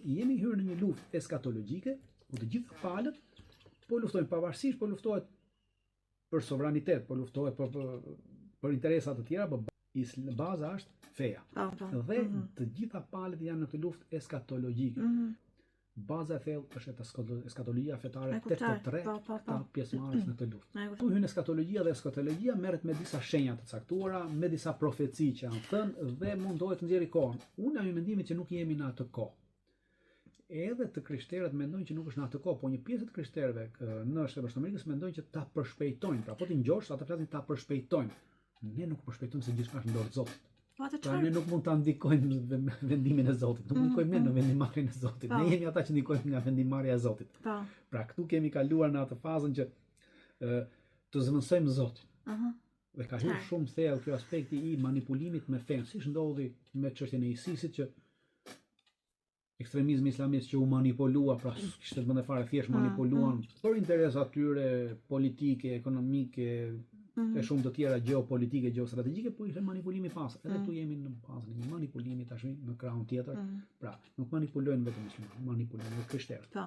jemi hyrë në një luftë eskatologjike, ku të gjitha palët po luftojnë pavarësisht, po luftohet për sovranitet, po luftohet për interesa të tjera, po baza është feja. Dhe të gjitha palët janë në këtë luftë eskatologjike. Baza e thellë është eskatologjia fetare 83, këta pjesëmarrës në këtë luftë. Tu hyn eskatologjia dhe eskatologjia merret me disa shenja të caktuara, me disa profeci që janë thënë dhe mundohet të nxjerrë kohën. Unë jam i mendimit që nuk jemi në atë kohë. Edhe të krishterët mendojnë që nuk është në atë kohë, po një pjesë të krishterëve në Shtetet Amerikës mendojnë që ta përshpejtojnë. Pra po ti ngjosh, ata flasin ta përshpejtojnë. Ne nuk përshpejtojmë se gjithçka është në dorë të Zotit. Pra ne nuk mund ta ndikojmë vendimin e Zotit, nuk ndikojmë ne në vendimarrjen e Zotit. Ne jemi ata që ndikojmë nga vendimarrja e Zotit. Pra këtu kemi kaluar në atë fazën që të zëvendësojmë Zotin. Dhe ka hyrë shumë thellë ky aspekti i manipulimit me fen, siç ndodhi me çështjen e ISIS-it që ekstremizmi islamist që u manipulua, pra kishte të bënte fare thjesht manipuluan për interesa tyre politike, ekonomike, e shumë të tjera geopolitike, geostrategjike, po ishte manipulimi pas. Edhe këtu jemi në fazën e një manipulimi tash në krahun tjetër. Pra, nuk manipulojnë vetëm muslimanët, manipulojnë edhe krishterët.